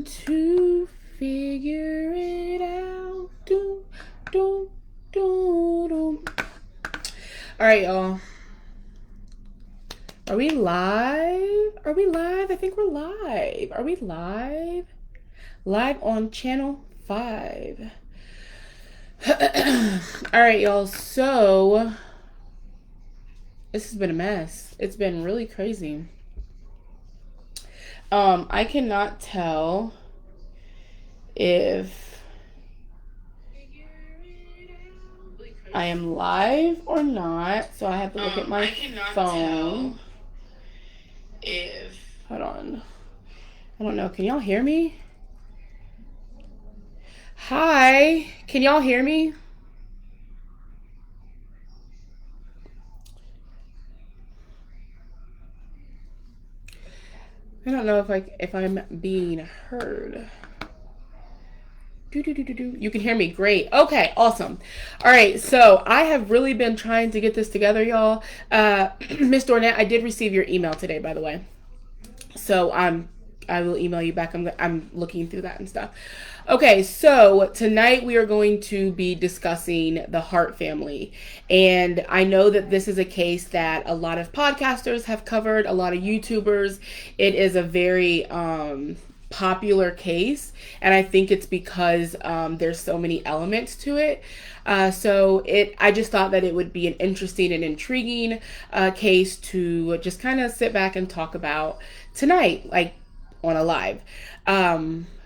to figure it out. Do, do, do, do. All right, y'all. Are we live? Are we live? I think we're live. Are we live? Live on channel 5. All right, y'all. So, this has been a mess. It's been really crazy. I cannot tell if I am live or not, so I have to look at my phone. Hold on. I don't know. Can y'all hear me? Hi. Can y'all hear me? I don't know if I'm being heard. You can hear me. Great. Okay, awesome. All right, so I have really been trying to get this together, y'all. Miss Dornette, I did receive your email today, by the way. So I will email you back. I'm looking through that and stuff. Okay, so tonight we are going to be discussing the Hart family. And I know that this is a case that a lot of podcasters have covered, a lot of YouTubers. It is a very popular case, and I think it's because there's so many elements to it. I just thought that it would be an interesting and intriguing case to just kind of sit back and talk about tonight, like on a live.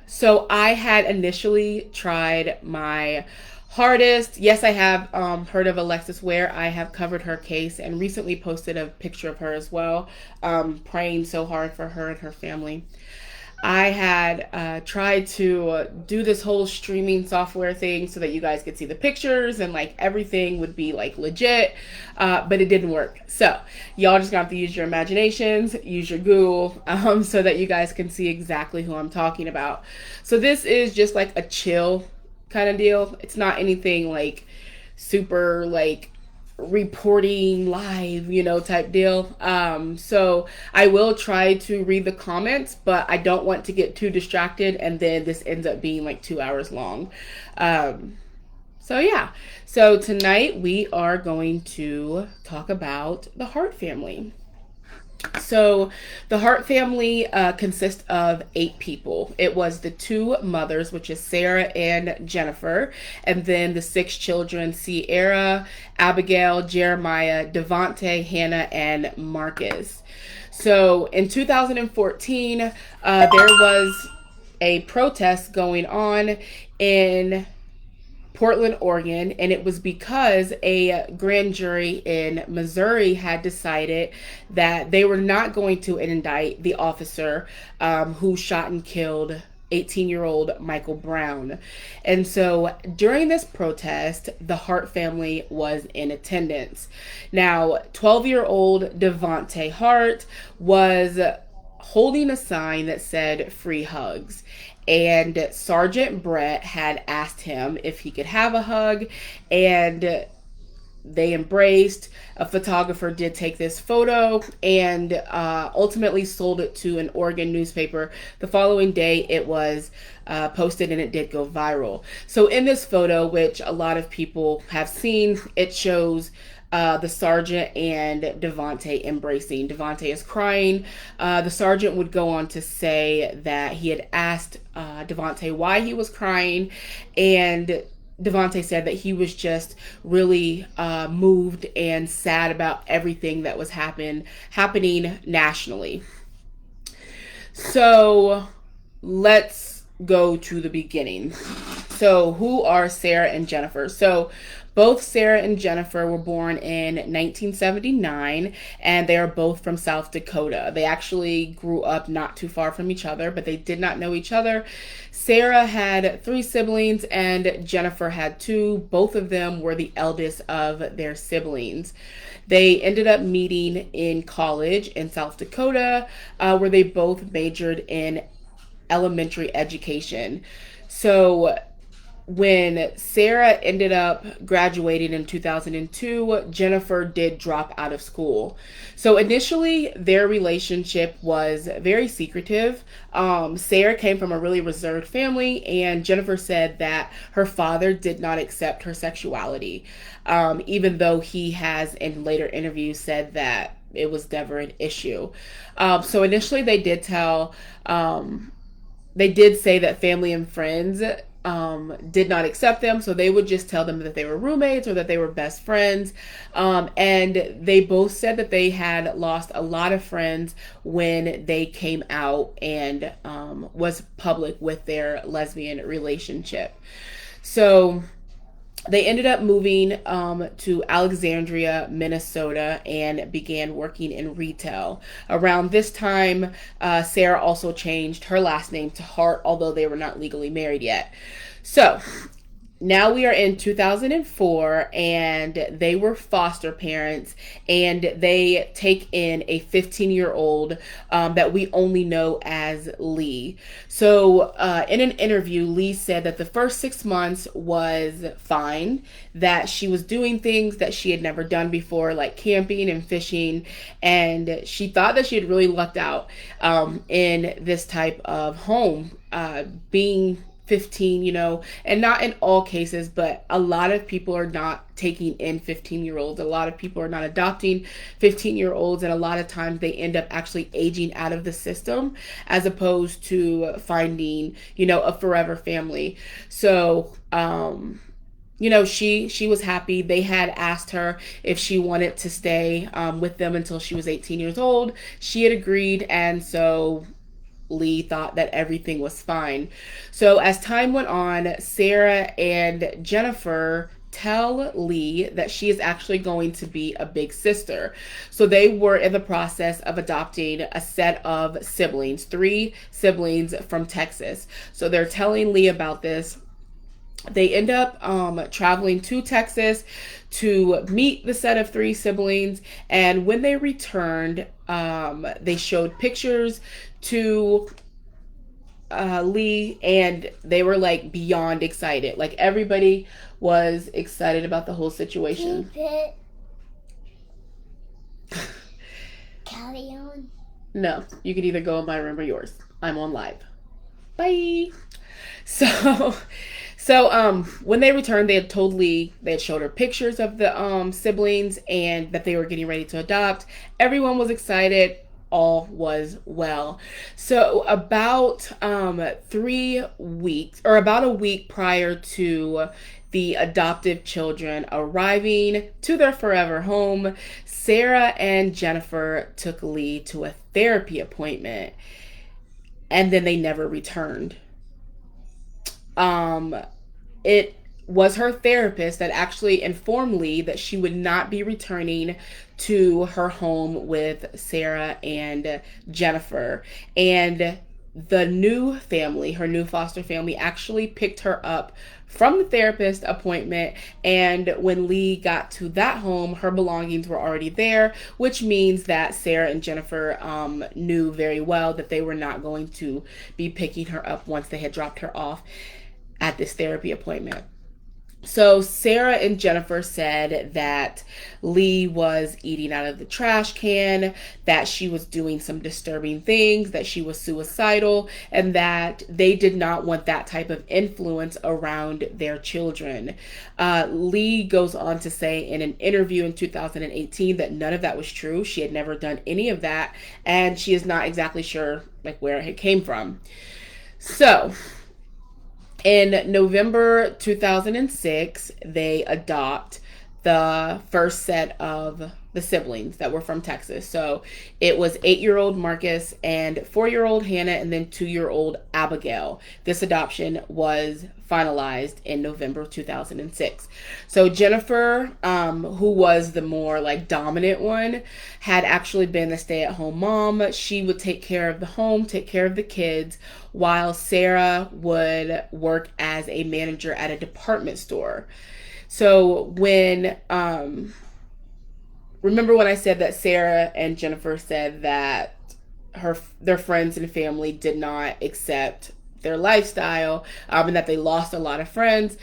So I had initially tried my hardest. Yes, I have heard of Alexis Ware. I have covered her case and recently posted a picture of her as well, praying so hard for her and her family. I had tried to do this whole streaming software thing so that you guys could see the pictures and like everything would be like legit, but it didn't work. So y'all just gonna have to use your imaginations, use your Google, so that you guys can see exactly who I'm talking about. So this is just like a chill kind of deal. It's not anything like super like reporting live, type deal. So I will try to read the comments, but I don't want to get too distracted and then this ends up being like 2 hours long. So yeah. So tonight we are going to talk about the Hart family. So the Hart family consists of 8 people. It was the 2 mothers, which is Sarah and Jennifer, and then the 6 children, Sierra, Abigail, Jeremiah, Devontae, Hannah, and Marcus. So in 2014, there was a protest going on in Portland, Oregon, and it was because a grand jury in Missouri had decided that they were not going to indict the officer who shot and killed 18-year-old Michael Brown. And so during this protest, the Hart family was in attendance. Now, 12-year-old Devontae Hart was holding a sign that said free hugs. And Sergeant Brett had asked him if he could have a hug, and they embraced. A photographer did take this photo and ultimately sold it to an Oregon newspaper. The following day, it was posted and it did go viral. So in this photo, which a lot of people have seen, it shows the sergeant and Devontae embracing. Devontae is crying. The sergeant would go on to say that he had asked Devontae why he was crying, and Devontae said that he was just really moved and sad about everything that was happening nationally. So let's go to the beginning. So who are Sarah and Jennifer? So both Sarah and Jennifer were born in 1979, and they are both from South Dakota. They actually grew up not too far from each other, but they did not know each other. Sarah had 3 siblings, and Jennifer had 2. Both of them were the eldest of their siblings. They ended up meeting in college in South Dakota, where they both majored in elementary education. So when Sarah ended up graduating in 2002, Jennifer did drop out of school. So initially, their relationship was very secretive. Sarah came from a really reserved family, and Jennifer said that her father did not accept her sexuality, even though he has, in later interviews, said that it was never an issue. So initially, they did say that family and friends did not accept them, so they would just tell them that they were roommates or that they were best friends. And they both said that they had lost a lot of friends when they came out and was public with their lesbian relationship. So they ended up moving to Alexandria, Minnesota, and began working in retail. Around this time, Sarah also changed her last name to Hart, although they were not legally married yet. So now we are in 2004, and they were foster parents, and they take in a 15-year-old that we only know as Lee. So in an interview, Lee said that the first 6 months was fine, that she was doing things that she had never done before, like camping and fishing, and she thought that she had really lucked out in this type of home, being 15, and not in all cases, but a lot of people are not taking in 15-year-olds. A lot of people are not adopting 15-year-olds, and a lot of times they end up actually aging out of the system as opposed to finding, a forever family. So, she was happy. They had asked her if she wanted to stay with them until she was 18 years old. She had agreed, and so Lee thought that everything was fine. So as time went on, Sarah and Jennifer tell Lee that she is actually going to be a big sister. So they were in the process of adopting a set of siblings, 3 siblings from Texas. So they're telling Lee about this. They end up traveling to Texas to meet the set of 3 siblings, and when they returned, they showed pictures to Lee, and they were like beyond excited. Like everybody was excited about the whole situation. Keep it. Carry on. No, you could either go in my room or yours. I'm on live. Bye. So when they returned, they had showed her pictures of the siblings and that they were getting ready to adopt. Everyone was excited. All was well. So about 3 weeks, or about a week prior to the adoptive children arriving to their forever home, Sarah and Jennifer took Lee to a therapy appointment, and then they never returned. It was her therapist that actually informed Lee that she would not be returning to her home with Sarah and Jennifer. And the new family, her new foster family, actually picked her up from the therapist appointment. And when Lee got to that home, her belongings were already there, which means that Sarah and Jennifer knew very well that they were not going to be picking her up once they had dropped her off at this therapy appointment. So Sarah and Jennifer said that Lee was eating out of the trash can, that she was doing some disturbing things, that she was suicidal, and that they did not want that type of influence around their children. Lee goes on to say in an interview in 2018 that none of that was true. She had never done any of that, and she is not exactly sure where it came from. So in November 2006, they adopt the first set of the siblings that were from Texas. So it was 8-year-old Marcus and 4-year-old Hannah, and then 2-year-old Abigail. This adoption was finalized in November 2006. So Jennifer, who was the more dominant one, had actually been a stay-at-home mom. She would take care of the home, take care of the kids, while Sarah would work as a manager at a department store. So when remember when I said that Sarah and Jennifer said that their friends and family did not accept their lifestyle, and that they lost a lot of friends.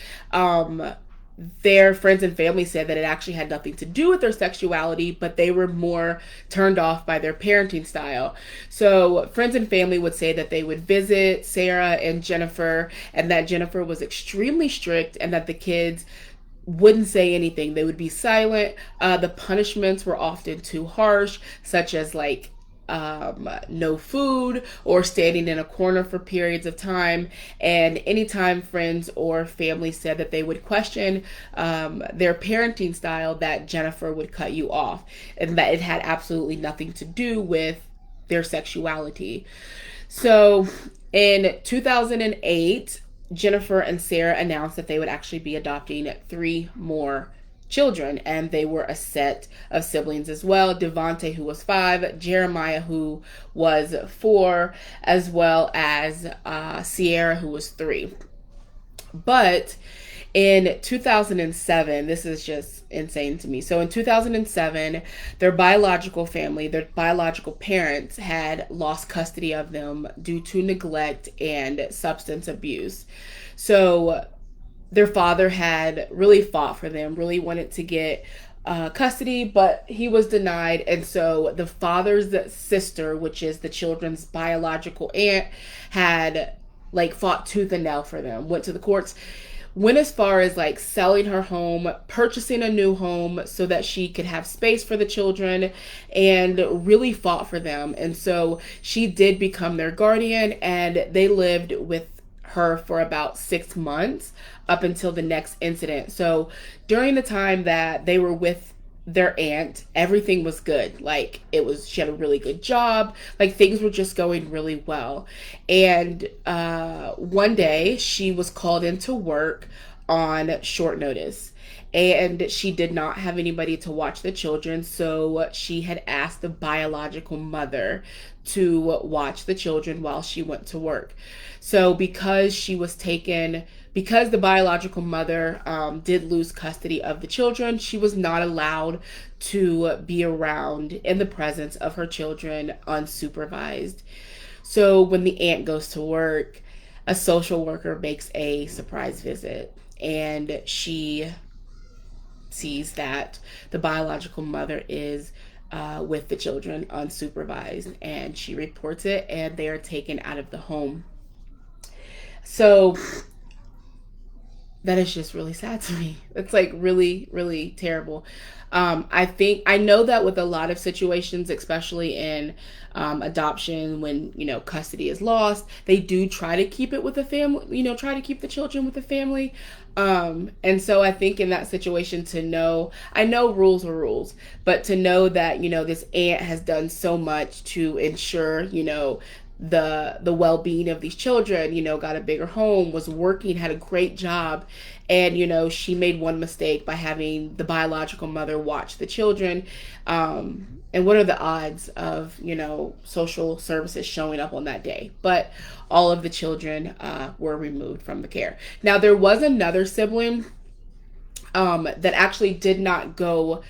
Their friends and family said that it actually had nothing to do with their sexuality, but they were more turned off by their parenting style. So friends and family would say that they would visit Sarah and Jennifer, and that Jennifer was extremely strict, and that the kids wouldn't say anything. They would be silent. The punishments were often too harsh, such as like no food or standing in a corner for periods of time. And anytime friends or family said that they would question their parenting style, that Jennifer would cut you off, and that it had absolutely nothing to do with their sexuality. So in 2008, Jennifer and Sarah announced that they would actually be adopting 3 more children, and they were a set of siblings as well. Devonte, who was 5, Jeremiah, who was 4, as well as Sierra, who was 3. But in 2007, this is just insane to me. So in 2007, their biological family, their biological parents, had lost custody of them due to neglect and substance abuse. So their father had really fought for them, really wanted to get custody, but he was denied. And so the father's sister, which is the children's biological aunt, had like fought tooth and nail for them, went to the courts, went as far as like selling her home, purchasing a new home so that she could have space for the children, and really fought for them. And so she did become their guardian, and they lived with her for about 6 months up until the next incident. So during the time that they were with their aunt, everything was good. Like she had a really good job. Like things were just going really well. And one day she was called into work on short notice, and she did not have anybody to watch the children. So she had asked the biological mother to watch the children while she went to work. So because the biological mother did lose custody of the children, she was not allowed to be around in the presence of her children unsupervised. So when the aunt goes to work, a social worker makes a surprise visit, and she sees that the biological mother is with the children unsupervised, and she reports it, and they are taken out of the home. So that is just really sad to me. It's like really, really terrible. I know that with a lot of situations, especially in adoption, when custody is lost, they do try to keep it with the family. Try to keep the children with the family. And so I think in that situation, I know rules are rules, but to know that this aunt has done so much to ensure the well-being of these children, got a bigger home, was working, had a great job, and she made one mistake by having the biological mother watch the children. And what are the odds of social services showing up on that day? But all of the children were removed from the care. Now there was another sibling that actually did not go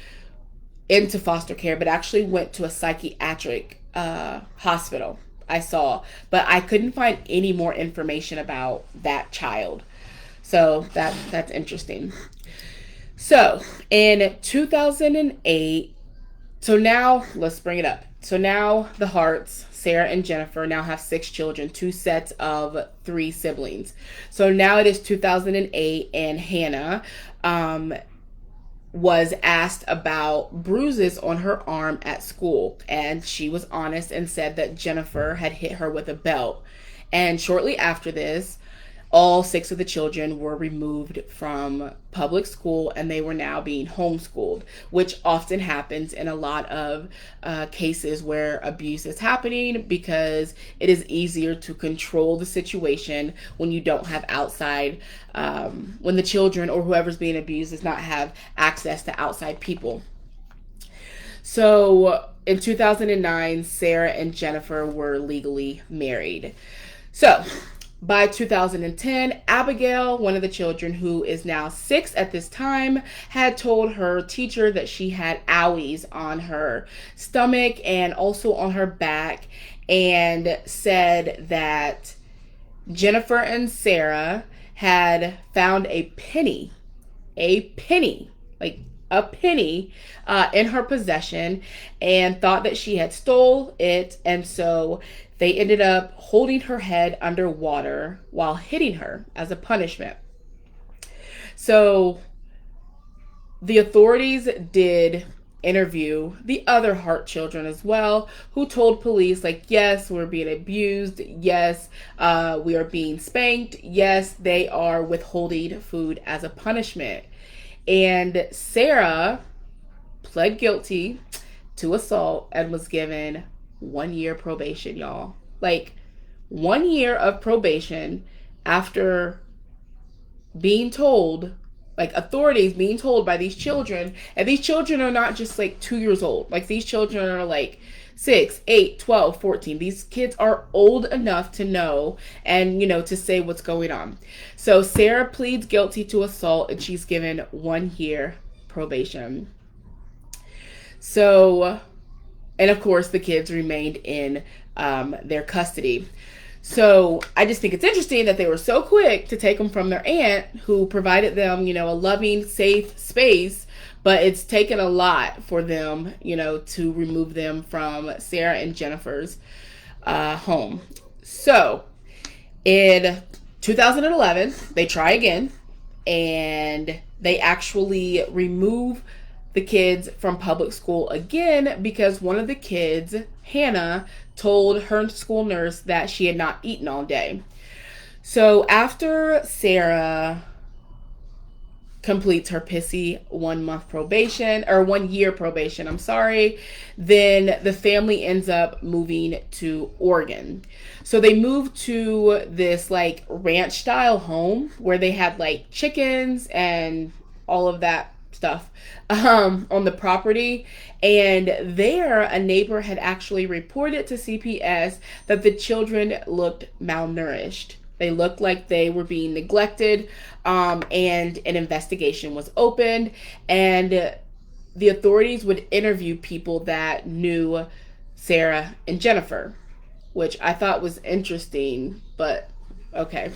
into foster care, but actually went to a psychiatric hospital, I saw, but I couldn't find any more information about that child. So that's interesting. So in 2008, so now let's bring it up. So now the Harts, Sarah and Jennifer, now have 6 children, 2 sets of 3 siblings. So now it is 2008, and Hannah was asked about bruises on her arm at school, and she was honest and said that Jennifer had hit her with a belt. And shortly after this, all 6 of the children were removed from public school, and they were now being homeschooled, which often happens in a lot of cases where abuse is happening, because it is easier to control the situation when you don't have outside, when the children or whoever's being abused does not have access to outside people. So in 2009, Sarah and Jennifer were legally married. So by 2010, Abigail, one of the children, who is now 6 at this time, had told her teacher that she had owies on her stomach and also on her back, and said that Jennifer and Sarah had found a penny, like a penny, in her possession, and thought that she had stole it, and so they ended up holding her head underwater while hitting her as a punishment. So the authorities did interview the other Hart children as well, who told police, like, yes, we're being abused. Yes, we are being spanked. Yes, they are withholding food as a punishment. And Sarah pled guilty to assault and was given 1 year probation, y'all. Like, 1 year of probation after being told, like authorities being told by these children, and these children are not just like 2 years old. Like, these children are like 6, 8, 12, 14. These kids are old enough to know and, to say what's going on. So Sarah pleads guilty to assault and she's given 1 year probation. So, and of course, the kids remained in their custody. So I just think it's interesting that they were so quick to take them from their aunt, who provided them, a loving, safe space. But it's taken a lot for them, to remove them from Sarah and Jennifer's home. So in 2011, they try again, and they actually remove the kids from public school again because one of the kids, Hannah, told her school nurse that she had not eaten all day. So after Sarah completes her pissy 1 month probation, or 1 year probation, then the family ends up moving to Oregon. So they moved to this like ranch style home where they had like chickens and all of that stuff on the property. And there, a neighbor had actually reported to CPS that the children looked malnourished. They looked like they were being neglected, and an investigation was opened. And the authorities would interview people that knew Sarah and Jennifer, which I thought was interesting, but okay.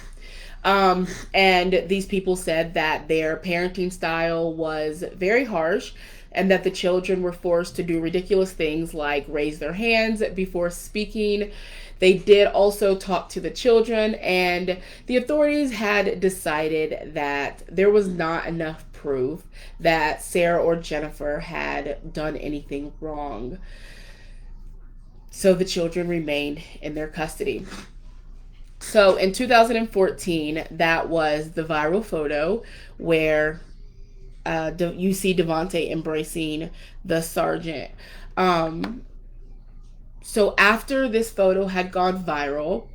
And these people said that their parenting style was very harsh and that the children were forced to do ridiculous things like raise their hands before speaking. They did also talk to the children, and the authorities had decided that there was not enough proof that Sarah or Jennifer had done anything wrong. So the children remained in their custody. So in 2014, that was the viral photo where you see Devontae embracing the sergeant. So after this photo had gone viral,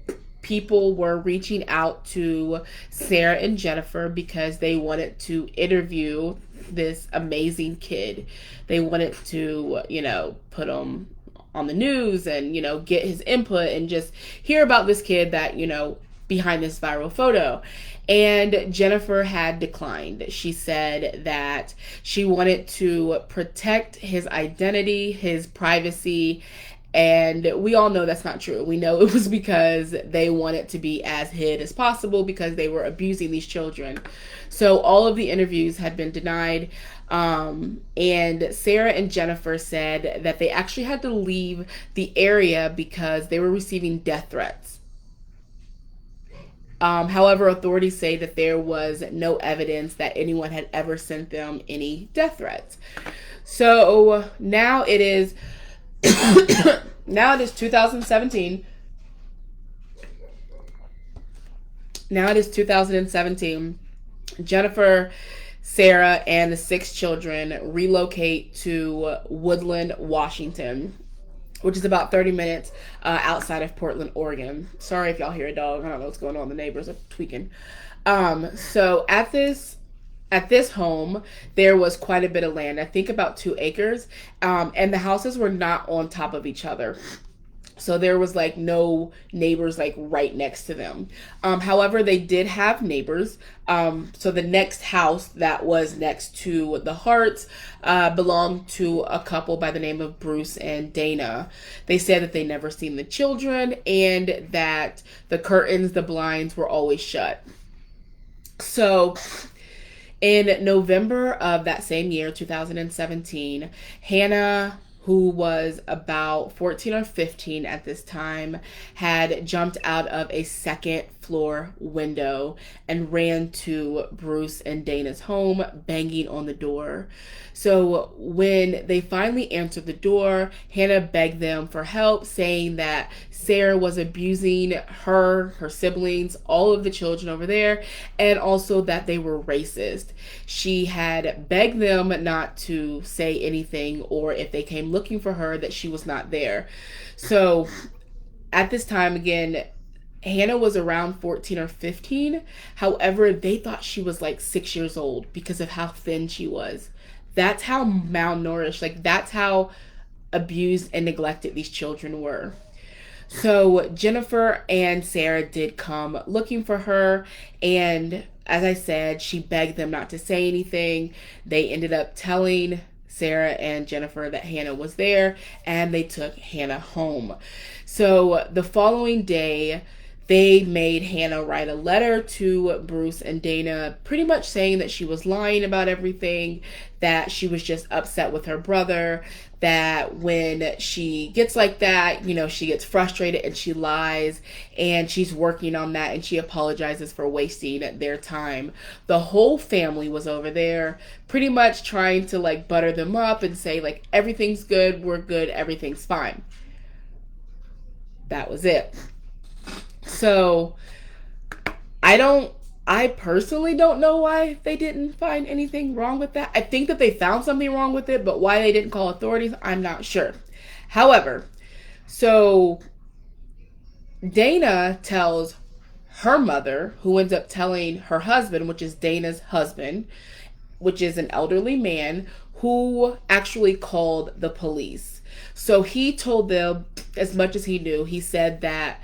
people were reaching out to Sarah and Jennifer because they wanted to interview this amazing kid. They wanted to, put them on the news and, get his input and just hear about this kid that, behind this viral photo. And Jennifer had declined. She said that she wanted to protect his identity, his privacy, and we all know that's not true. We know it was because they wanted to be as hid as possible because they were abusing these children. So all of the interviews had been denied. And Sarah and Jennifer said that they actually had to leave the area because they were receiving death threats. However, authorities say that there was no evidence that anyone had ever sent them any death threats. So now it is 2017. Now it is 2017. Jennifer, Sarah, and the 6 children relocate to Woodland, Washington, which is about 30 minutes outside of Portland, Oregon. Sorry if y'all hear a dog. I don't know what's going on. The neighbors are tweaking. So at this home, there was quite a bit of land. I think about 2 acres. And the houses were not on top of each other. So there was like no neighbors like right next to them. However, they did have neighbors. So the next house that was next to the Harts belonged to a couple by the name of Bruce and Dana. They said that they never seen the children and that the curtains, the blinds were always shut. So in November of that same year, 2017, Hannah, who was about 14 or 15 at this time, had jumped out of a second floor window and ran to Bruce and Dana's home, banging on the door. So when they finally answered the door, Hannah begged them for help, saying that Sarah was abusing her siblings, all of the children over there, and also that they were racist. She had begged them not to say anything, or if they came looking for her, that she was not there. So at this time, again, Hannah was around 14 or 15. However, they thought she was like 6 years old because of how thin she was. That's how malnourished, like, that's how abused and neglected these children were. So Jennifer and Sarah did come looking for her, and as I said, she begged them not to say anything. They ended up telling Sarah and Jennifer that Hannah was there, and they took Hannah home. So the following day, they made Hannah write a letter to Bruce and Dana, pretty much saying that she was lying about everything, that she was just upset with her brother, that when she gets like that, she gets frustrated and she lies, and she's working on that, and she apologizes for wasting their time. The whole family was over there pretty much trying to like butter them up and say like, everything's good, we're good, everything's fine. That was it. So I personally don't know why they didn't find anything wrong with that. I think that they found something wrong with it, but why they didn't call authorities, I'm not sure. However, so Dana tells her mother, who ends up telling her husband, which is Dana's husband, which is an elderly man, who actually called the police. So he told them as much as he knew. He said that,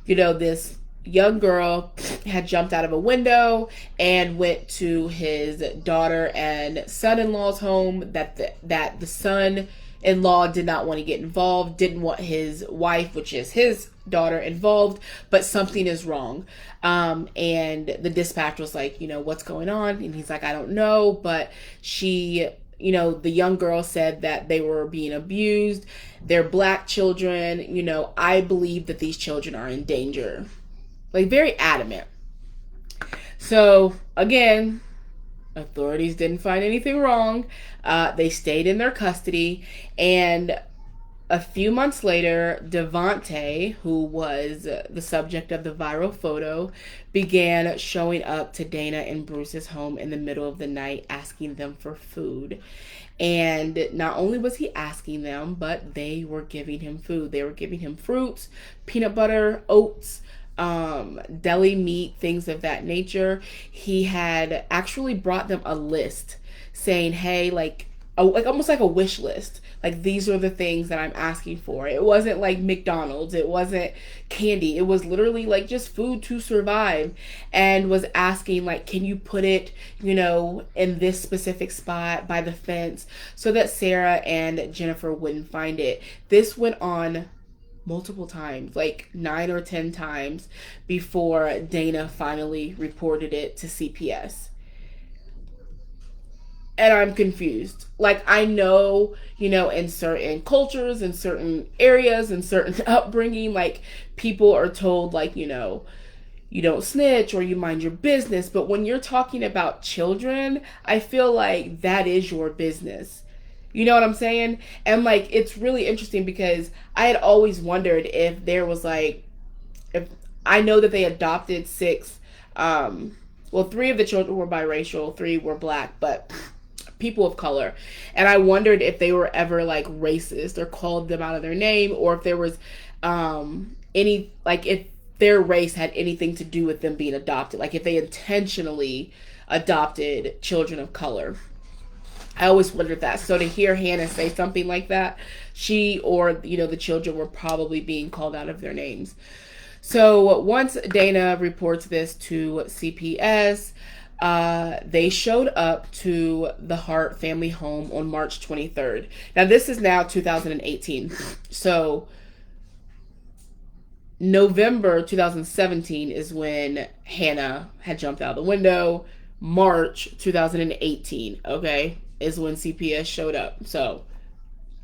this young girl had jumped out of a window and went to his daughter and son-in-law's home, that the son-in-law did not want to get involved, didn't want his wife, which is his daughter, involved, but something is wrong. And the dispatch was like, what's going on? And he's like, I don't know, but the young girl said that they were being abused. They're black children. I believe that these children are in danger. Like, very adamant. So, again, authorities didn't find anything wrong. They stayed in their custody. And a few months later, Devontae, who was the subject of the viral photo, began showing up to Dana and Bruce's home in the middle of the night, asking them for food. And not only was he asking them, but they were giving him food. They were giving him fruits, peanut butter, oats, deli meat, things of that nature. He had actually brought them a list saying, hey, like almost like a wish list. Like, these are the things that I'm asking for. It wasn't like McDonald's. It wasn't candy. It was literally like just food to survive, and was asking like, can you put it, in this specific spot by the fence so that Sarah and Jennifer wouldn't find it. This went on multiple times, like 9 or 10 times, before Dana finally reported it to CPS. And I'm confused. Like, I know, in certain cultures, in certain areas, in certain upbringing, like, people are told, like, you don't snitch or you mind your business. But when you're talking about children, I feel like that is your business. You know what I'm saying? And, like, it's really interesting because I had always wondered if there was, like, if I know that they adopted 6, 3 of the children were biracial, 3 were black, but people of color. And I wondered if they were ever like racist or called them out of their name, or if there was any, like, if their race had anything to do with them being adopted, like if they intentionally adopted children of color. I always wondered that. So to hear Hannah say something like that, she or the children were probably being called out of their names. So once Dana reports this to CPS, they showed up to the Hart family home on March 23rd. Now this is now 2018. So November 2017 is when Hannah had jumped out the window. March 2018, okay, is when CPS showed up. So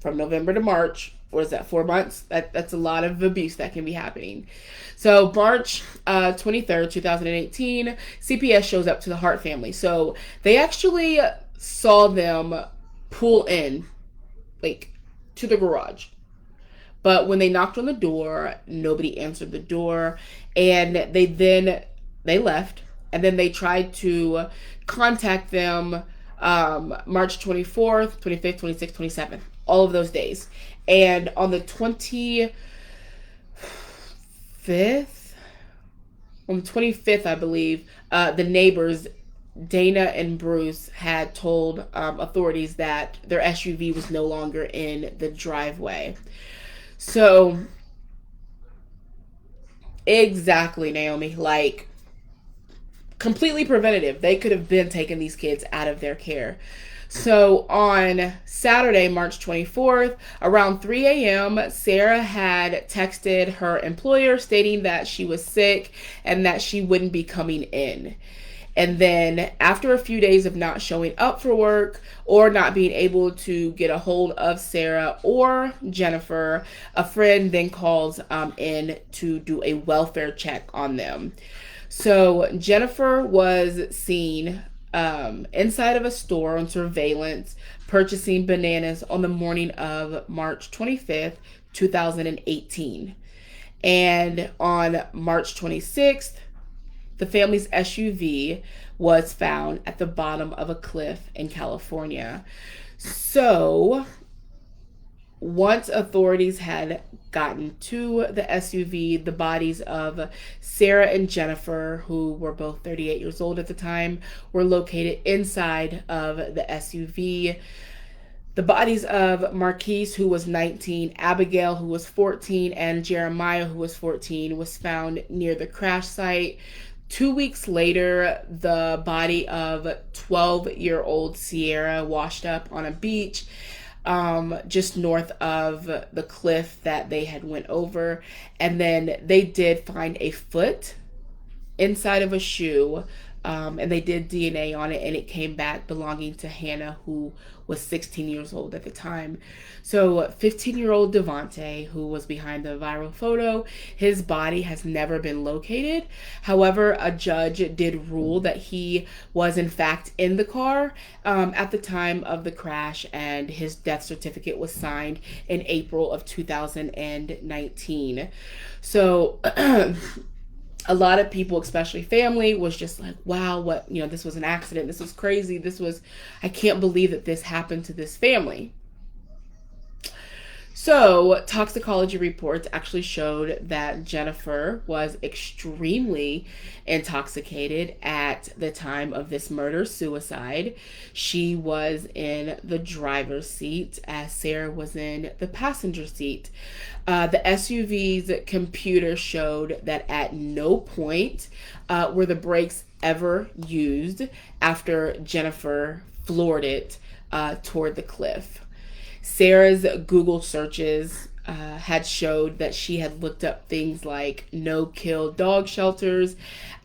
from November to March, or is that 4 months? That's a lot of abuse that can be happening. So March 23rd, 2018, CPS shows up to the Hart family. So they actually saw them pull in, like, to the garage. But when they knocked on the door, nobody answered the door, and they left, and then they tried to contact them March 24th, 25th, 26th, 27th, all of those days. And on the 25th, I believe, the neighbors, Dana and Bruce, had told authorities that their SUV was no longer in the driveway. So, exactly, Naomi. Like, completely preventative. They could have been taking these kids out of their care. So on Saturday, March 24th, around 3 a.m., Sarah had texted her employer stating that she was sick and that she wouldn't be coming in. And then after a few days of not showing up for work or not being able to get a hold of Sarah or Jennifer, a friend then calls in to do a welfare check on them. So Jennifer was seen inside of a store on surveillance purchasing bananas on the morning of March 25th, 2018. And on March 26th, the family's SUV was found at the bottom of a cliff in California. So once authorities had gotten to the SUV, the bodies of Sarah and Jennifer, who were both 38 years old at the time, were located inside of the SUV. The bodies of Marquise, who was 19, Abigail, who was 14, and Jeremiah, who was 14, was found near the crash site. 2 weeks later, the body of 12-year-old Sierra washed up on a beach just north of the cliff that they had went over. And then they did find a foot inside of a shoe, and they did DNA on it, and it came back belonging to Hannah, who was 16 years old at the time. So 15-year-old Devontae, who was behind the viral photo, his body has never been located. However, a judge did rule that he was in fact in the car at the time of the crash, and his death certificate was signed in April of 2019. So a lot of people, especially family, was just like, wow, this was an accident. This was crazy. I can't believe that this happened to this family. So toxicology reports actually showed that Jennifer was extremely intoxicated at the time of this murder-suicide. She was in the driver's seat as Sarah was in the passenger seat. The SUV's computer showed that at no point were the brakes ever used after Jennifer floored it toward the cliff. Sarah's Google searches had showed that she had looked up things like no-kill dog shelters,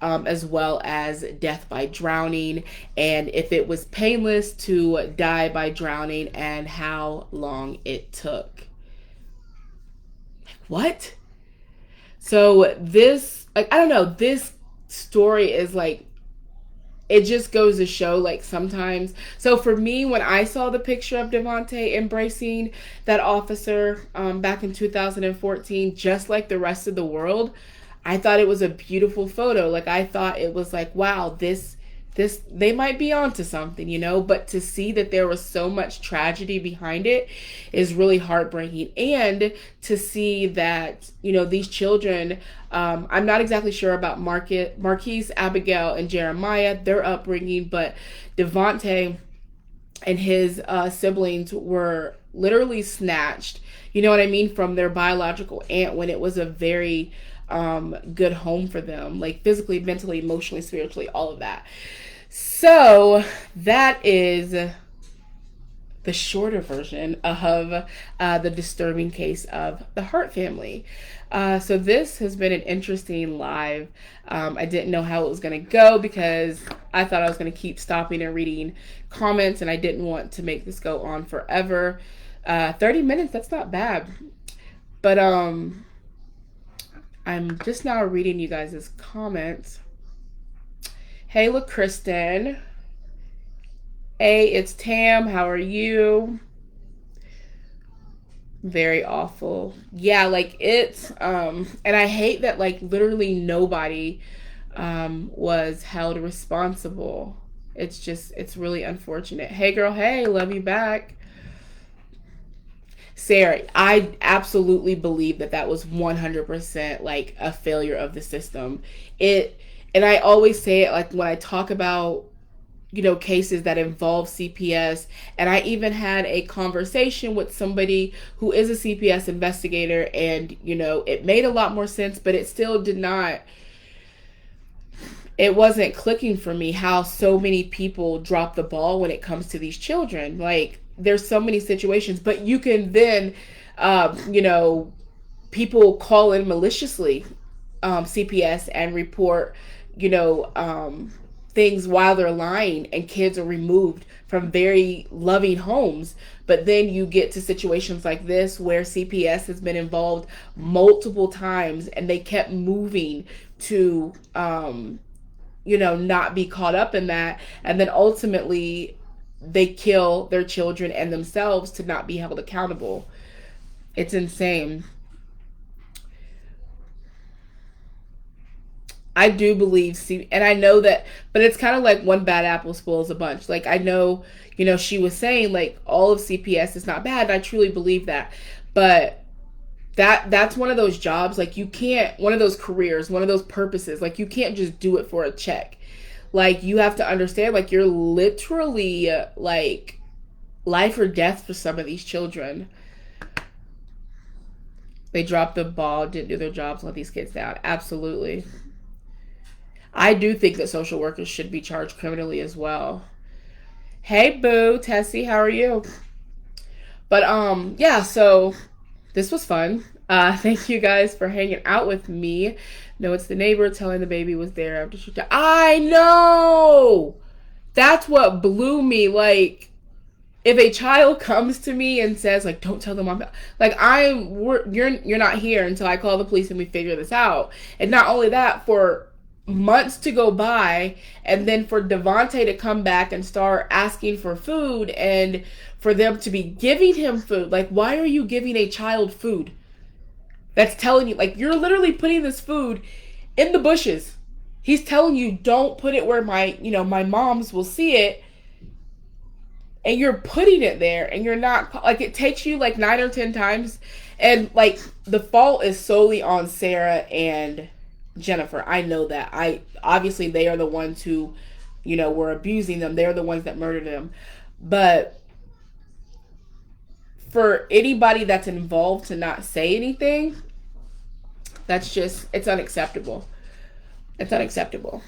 as well as death by drowning, and if it was painless to die by drowning, and how long it took. What? So this, I don't know, this story is it just goes to show, sometimes. So for me, when I saw the picture of Devontae embracing that officer back in 2014, just like the rest of the world, I thought it was a beautiful photo. I thought it was wow, this they might be onto something, but to see that there was so much tragedy behind it is really heartbreaking. And to see that, these children, I'm not exactly sure about Marquise, Abigail, and Jeremiah, their upbringing, but Devontae, and his siblings were literally snatched, you know what I mean, from their biological aunt when it was a very good home for them, like physically, mentally, emotionally, spiritually, all of that. So that is the shorter version of the disturbing case of the Hart family. So this has been an interesting live. I didn't know how it was going to go because I thought I was going to keep stopping and reading comments, and I didn't want to make this go on forever. 30 minutes, that's not bad. But I'm just now reading you guys' comments. Hey, LaKristen. Hey, it's Tam. How are you? Very awful. Yeah, like it's and I hate that like literally nobody was held responsible. It's really unfortunate. Hey girl, hey, love you back. Sarah, I absolutely believe that that was 100% like a failure of the system. It and I always say it like when I talk about cases that involve CPS. And I even had a conversation with somebody who is a CPS investigator, and, it made a lot more sense, but it still did not, it wasn't clicking for me how so many people drop the ball when it comes to these children. Like, there's so many situations, but you can then, people call in maliciously CPS and report, you know, things while they're lying, and kids are removed from very loving homes. But then you get to situations like this where CPS has been involved multiple times and they kept moving to not be caught up in that, and then ultimately they kill their children and themselves to not be held accountable. It's insane. I do believe and I know that, but it's kind of like one bad apple spoils a bunch. Like, I know, she was saying like all of CPS is not bad, and I truly believe that. But that's one of those jobs, like you can't, one of those careers, one of those purposes, like you can't just do it for a check. Like, you have to understand, like, you're literally like life or death for some of these children. They dropped the ball, didn't do their jobs, let these kids down. Absolutely. I do think that social workers should be charged criminally as well. Hey boo, Tessie, how are you? But yeah, so this was fun. Thank you guys for hanging out with me. No, it's the neighbor telling the baby was there after she died. I know! That's what blew me. Like, if a child comes to me and says, like, don't tell them I'm like, you're not here until I call the police and we figure this out. And not only that, for months to go by, and then for Devontae to come back and start asking for food, and for them to be giving him food. Like, why are you giving a child food? That's telling you, like, you're literally putting this food in the bushes. He's telling you, don't put it where my moms will see it. And you're putting it there, and you're not, like, it takes you like 9 or 10 times. And like, the fault is solely on Sarah and Jennifer. I know that. Obviously they are the ones who, were abusing them. They're the ones that murdered them. But for anybody that's involved to not say anything, it's unacceptable. It's unacceptable.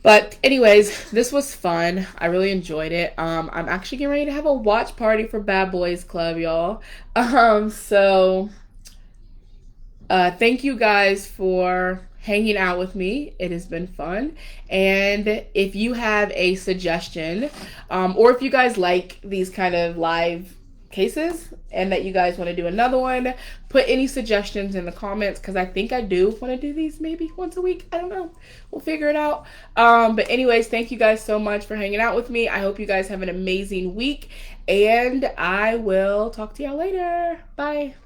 But anyways, this was fun. I really enjoyed it. I'm actually getting ready to have a watch party for Bad Boys Club, y'all. So thank you guys for hanging out with me. It has been fun. And if you have a suggestion, or if you guys like these kind of live cases and that you guys want to do another one, put any suggestions in the comments, because I think I do want to do these maybe once a week. I don't know. We'll figure it out. But anyways, thank you guys so much for hanging out with me. I hope you guys have an amazing week, and I will talk to y'all later. Bye.